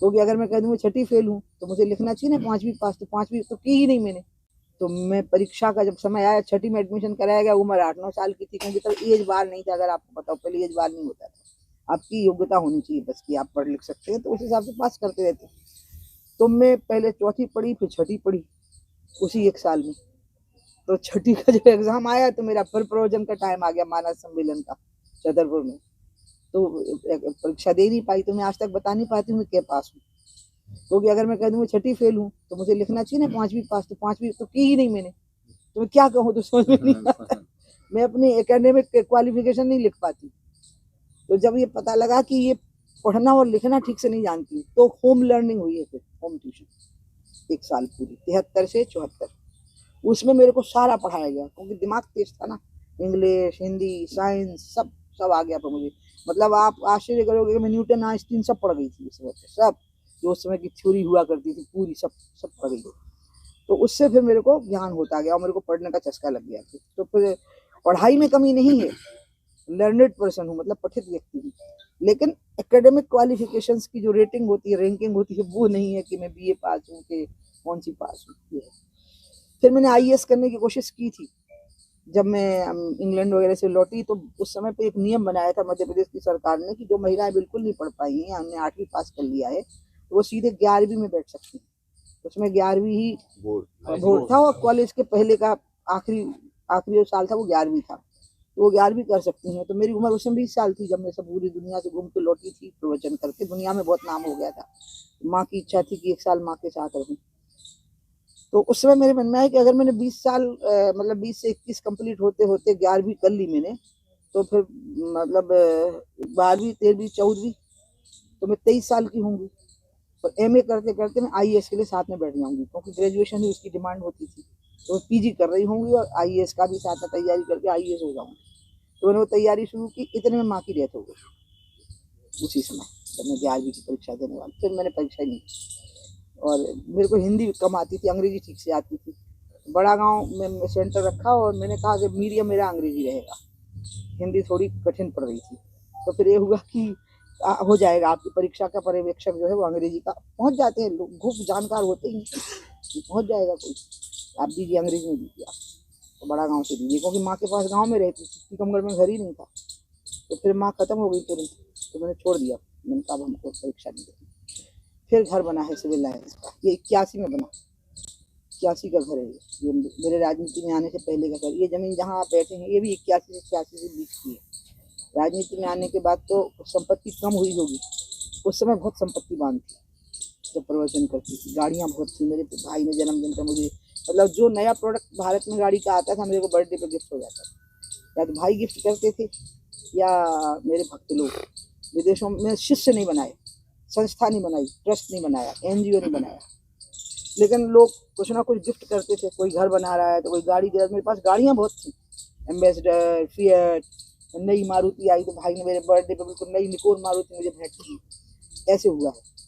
क्योंकि अगर मैं कह दूँ मैं छठी फेल हूँ तो मुझे लिखना चाहिए ना 5वीं पास, तो 5वीं तो की ही नहीं मैंने। तो मैं परीक्षा का जब समय आया, छठी में एडमिशन कराया गया, उम्र 8-9 साल की थी, क्योंकि तब एज बार नहीं था। अगर आपको पता हो, पहले एज बार नहीं होता था। आपकी योग्यता होनी चाहिए बस कि आप पढ़ लिख सकते हैं, तो उस हिसाब से पास करते रहते। तो मैं पहले चौथी पढ़ी, फिर छठी पढ़ी उसी एक साल में। तो छठी का जब एग्जाम आया तो मेरा फिर प्रयोजन का टाइम आ गया, मानस सम्मेलन का, छतरपुर में। तो परीक्षा दे नहीं पाई, तो मैं आज तक बता नहीं पाती हूँ क्या पास हूँ। क्योंकि अगर मैं कह दूँ मैं छठी फेल हूँ तो मुझे लिखना चाहिए ना 5वीं पास, तो 5वीं तो की ही नहीं मैंने। तो मैं क्या कहूँ, तो समझ में नहीं आता। मैं अपनी एकेडमिक क्वालिफिकेशन नहीं लिख पाती। तो जब ये पता लगा कि ये पढ़ना और लिखना ठीक से नहीं जानती, तो होम लर्निंग हुई है, फिर होम ट्यूशन 1 साल पूरी 73 से 74। उसमें मेरे को सारा पढ़ाया गया, क्योंकि दिमाग तेज था ना। इंग्लिश, हिंदी, साइंस सब सब आ गया था मुझे। मतलब आप आश्चर्य करोगे कि मैं न्यूटन, आइंस्टीन सब पढ़ गई थी उस समय पे। सब जो उस समय की थ्योरी हुआ करती थी पूरी, सब सब पढ़ गई। तो उससे फिर मेरे को ज्ञान होता गया और मेरे को पढ़ने का चस्का लग गया। तो फिर पढ़ाई में कमी नहीं है, लर्नेड पर्सन हूँ, मतलब पठित व्यक्ति हूँ। लेकिन एकेडमिक क्वालिफिकेशंस की जो रेटिंग होती है, रैंकिंग होती है, वो नहीं है कि मैं बीए पास हूँ कि कौन सी पास हूँ। फिर मैंने आईएएस करने की कोशिश की थी। जब मैं इंग्लैंड वगैरह से लौटी, तो उस समय पे एक नियम बनाया था मध्य प्रदेश की सरकार ने कि जो महिलाएं बिल्कुल नहीं पढ़ पाई हैं, हमने 8वीं पास कर लिया है, तो वो सीधे 11वीं में बैठ सकती हैं। उसमें 11वीं ही बोर्ड था, और कॉलेज के पहले का आखिरी आखिरी जो साल था वो 11वीं था। तो वो 11वीं कर सकती हैं। तो मेरी उम्र उस समय 20 साल थी जब मैं सब पूरी दुनिया से घूम के लौटी थी प्रवचन करके। दुनिया में बहुत नाम हो गया था। माँ की इच्छा थी कि 1 साल माँ के साथ रहूं। तो उस समय मेरे मन में आया कि अगर मैंने 20 साल मतलब 20 से 21 कंप्लीट होते होते 11वीं कर ली मैंने, तो फिर मतलब 12वीं, 13वीं, 14वीं, तो मैं 23 साल की होंगी। और एमए करते करते मैं आईएएस के लिए साथ में बैठ जाऊंगी, क्योंकि ग्रेजुएशन ही उसकी डिमांड होती थी। तो मैं पीजी कर रही होंगी और आईएएस का भी साथ में तैयारी करके आईएएस हो जाऊंगी। तो मैंने वो तैयारी शुरू की, इतने में माँ की डेथ हो गई उसी समय, जब मैं 11वीं की परीक्षा देने वाली। फिर मैंने परीक्षा ही नहीं की। और मेरे को हिंदी कम आती थी, अंग्रेजी ठीक से आती थी। बड़ा गांव में सेंटर रखा और मैंने कहा कि मीडियम मेरा अंग्रेजी रहेगा, हिंदी थोड़ी कठिन पड़ रही थी। तो फिर ये हुआ कि हो जाएगा, आपकी परीक्षा का पर्यवेक्षक जो है वो अंग्रेजी का, पहुंच जाते हैं लोग, खूब जानकार होते ही पहुंच जाएगा कोई, आप दीजिए अंग्रेजी में दीजिए आप। तो बड़ा गांव से दीजिए, क्योंकि माँ के पास गांव में रहती थी, टीकमगढ़ में घर ही नहीं था। तो फिर माँ खत्म हो गई तुरंत, तो मैंने छोड़ दिया। मैंने कहा हमको परीक्षा नहीं देती। फिर घर बना है सिविल लाइन्स का, ये 81 में बना, 81 का घर है ये मेरे राजनीति में आने से पहले का घर। ये जमीन जहाँ आप बैठे हैं ये भी 81 से 86 से बीच की है। राजनीति में आने के बाद तो संपत्ति कम हुई होगी, उस समय बहुत संपत्तिवान थी जब प्रवचन करती थी। गाड़ियाँ बहुत थी। मेरे भाई ने जन्मदिन का मुझे, मतलब जो नया प्रोडक्ट भारत में गाड़ी का आता था मेरे को बर्थडे पे गिफ्ट हो जाता था। या तो भाई गिफ्ट करते थे या मेरे भक्त लोग। विदेशों में शिष्य नहीं बनाए, संस्था नहीं बनाई, ट्रस्ट नहीं बनाया, एनजीओ नहीं बनाया, लेकिन लोग कुछ ना कुछ गिफ्ट करते थे। कोई घर बना रहा है तो कोई गाड़ी दे रहा है। मेरे पास गाड़ियाँ बहुत थी, एम्बेसडर, फिएट, नई मारुति आई तो भाई ने मेरे बर्थडे पे बिल्कुल नई निकोर मारुति मुझे भेंट की। ऐसे हुआ है।